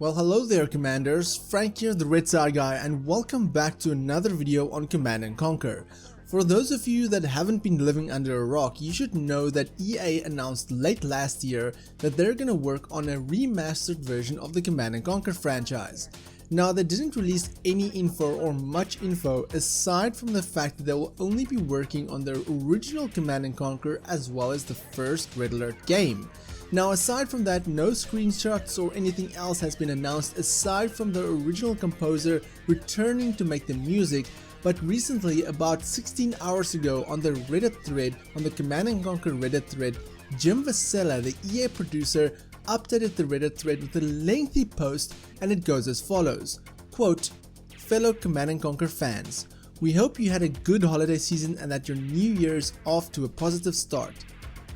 Well, hello there Commanders, Frank here, the Red Side guy, and welcome back to another video on Command & Conquer. For those of you that haven't been living under a rock, you should know that EA announced late last year that they're gonna work on a remastered version of the Command & Conquer franchise. Now, they didn't release any info or much info aside from the fact that they will only be working on their original Command & Conquer as well as the first Red Alert game. Now, aside from that, no screenshots or anything else has been announced aside from the original composer returning to make the music, but recently, about 16 hours ago on the Reddit thread, on the Command & Conquer Reddit thread, Jim Vasella, the EA producer, updated the Reddit thread with a lengthy post, and it goes as follows, quote, "Fellow Command & Conquer fans, we hope you had a good holiday season and that your new year is off to a positive start.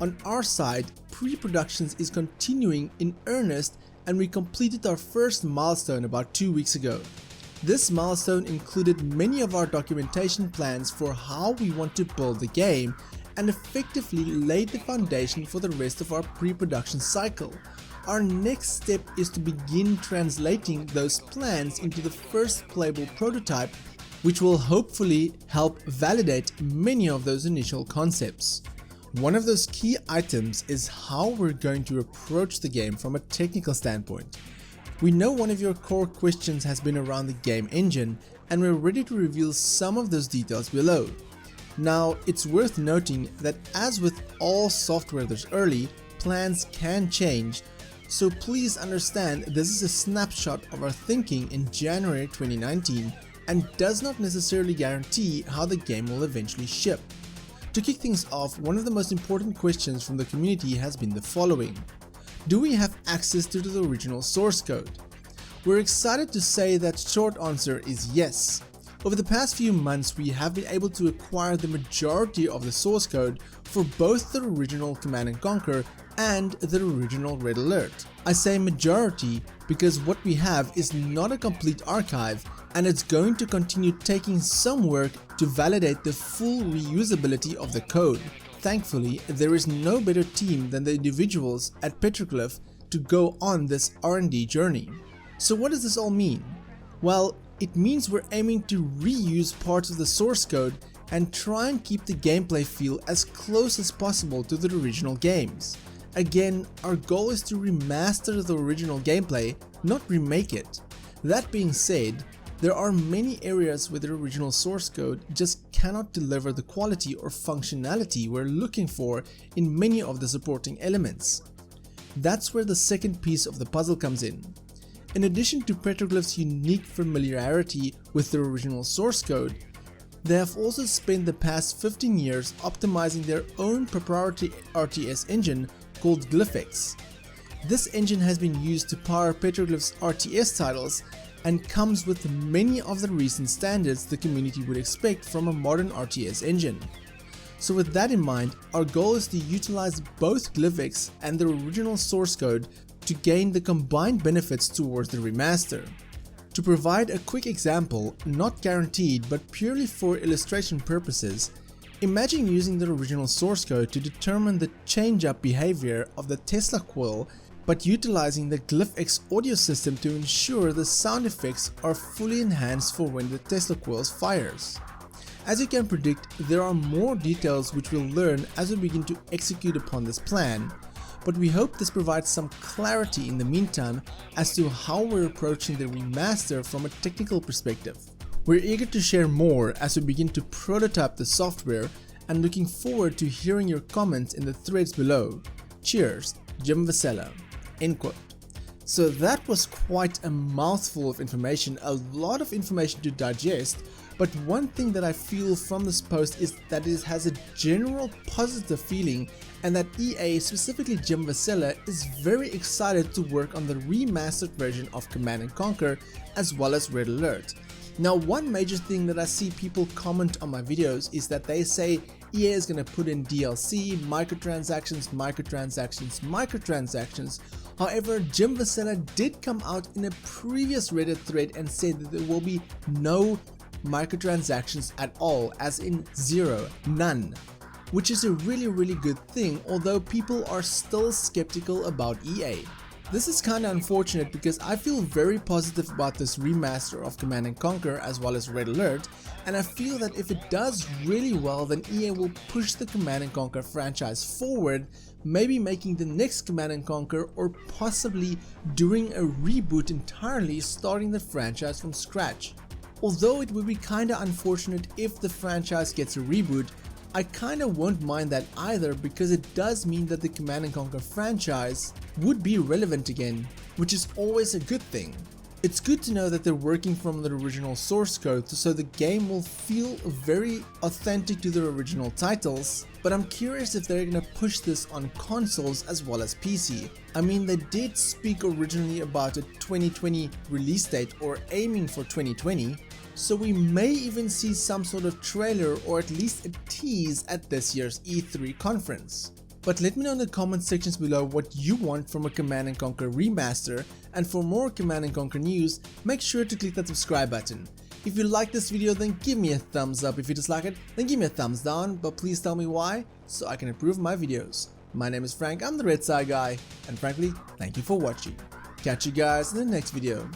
On our side, pre-productions is continuing in earnest and we completed our first milestone about 2 weeks ago. This milestone included many of our documentation plans for how we want to build the game and effectively laid the foundation for the rest of our pre-production cycle. Our next step is to begin translating those plans into the first playable prototype, which will hopefully help validate many of those initial concepts. One of those key items is how we're going to approach the game from a technical standpoint. We know one of your core questions has been around the game engine, and we're ready to reveal some of those details below. Now, it's worth noting that as with all software that's early, plans can change, so please understand this is a snapshot of our thinking in January 2019 and does not necessarily guarantee how the game will eventually ship. To kick things off, one of the most important questions from the community has been the following. Do we have access to the original source code? We're excited to say that short answer is yes. Over the past few months, we have been able to acquire the majority of the source code for both the original Command & Conquer and the original Red Alert. I say majority because what we have is not a complete archive, and it's going to continue taking some work to validate the full reusability of the code. Thankfully, there is no better team than the individuals at Petroglyph to go on this R&D journey. So what does this all mean? Well, it means we're aiming to reuse parts of the source code and try and keep the gameplay feel as close as possible to the original games. Again, our goal is to remaster the original gameplay, not remake it. That being said, there are many areas where the original source code just cannot deliver the quality or functionality we're looking for in many of the supporting elements. That's where the second piece of the puzzle comes in. In addition to Petroglyph's unique familiarity with the original source code, they have also spent the past 15 years optimizing their own proprietary RTS engine called GlyphX. This engine has been used to power Petroglyph's RTS titles and comes with many of the recent standards the community would expect from a modern RTS engine. So with that in mind, our goal is to utilize both GlyphX and the original source code to gain the combined benefits towards the remaster. To provide a quick example, not guaranteed but purely for illustration purposes, imagine using the original source code to determine the change-up behavior of the Tesla coil, but utilizing the GlyphX audio system to ensure the sound effects are fully enhanced for when the Tesla coil fires. As you can predict, there are more details which we'll learn as we begin to execute upon this plan, but we hope this provides some clarity in the meantime as to how we're approaching the remaster from a technical perspective. We're eager to share more as we begin to prototype the software and looking forward to hearing your comments in the threads below. Cheers, Jim Vasella. End quote. So that was quite a mouthful of information, a lot of information to digest, but one thing that I feel from this post is that it has a general positive feeling and that EA, specifically Jim Vasella, is very excited to work on the remastered version of Command & Conquer as well as Red Alert. Now, one major thing that I see people comment on my videos is that they say EA is going to put in DLC, microtransactions. However, Jim Vasella did come out in a previous Reddit thread and said that there will be no microtransactions at all, as in zero, none, which is a really good thing, although people are still skeptical about EA. This is kinda unfortunate because I feel very positive about this remaster of Command & Conquer as well as Red Alert, and I feel that if it does really well, then EA will push the Command & Conquer franchise forward, maybe making the next Command & Conquer or possibly doing a reboot entirely, starting the franchise from scratch. Although it would be kinda unfortunate if the franchise gets a reboot, I kinda won't mind that either, because it does mean that the Command & Conquer franchise would be relevant again, which is always a good thing. It's good to know that they're working from the original source code, so the game will feel very authentic to their original titles, but I'm curious if they're gonna push this on consoles as well as PC. I mean, they did speak originally about a 2020 release date, or aiming for 2020, so we may even see some sort of trailer or at least a tease at this year's E3 conference. But let me know in the comment sections below what you want from a Command & Conquer remaster, and for more Command & Conquer news, make sure to click that subscribe button. If you like this video, then give me a thumbs up. If you dislike it, then give me a thumbs down, but please tell me why so I can improve my videos. My name is Frank, I'm the Red Side Guy, and frankly, thank you for watching. Catch you guys in the next video.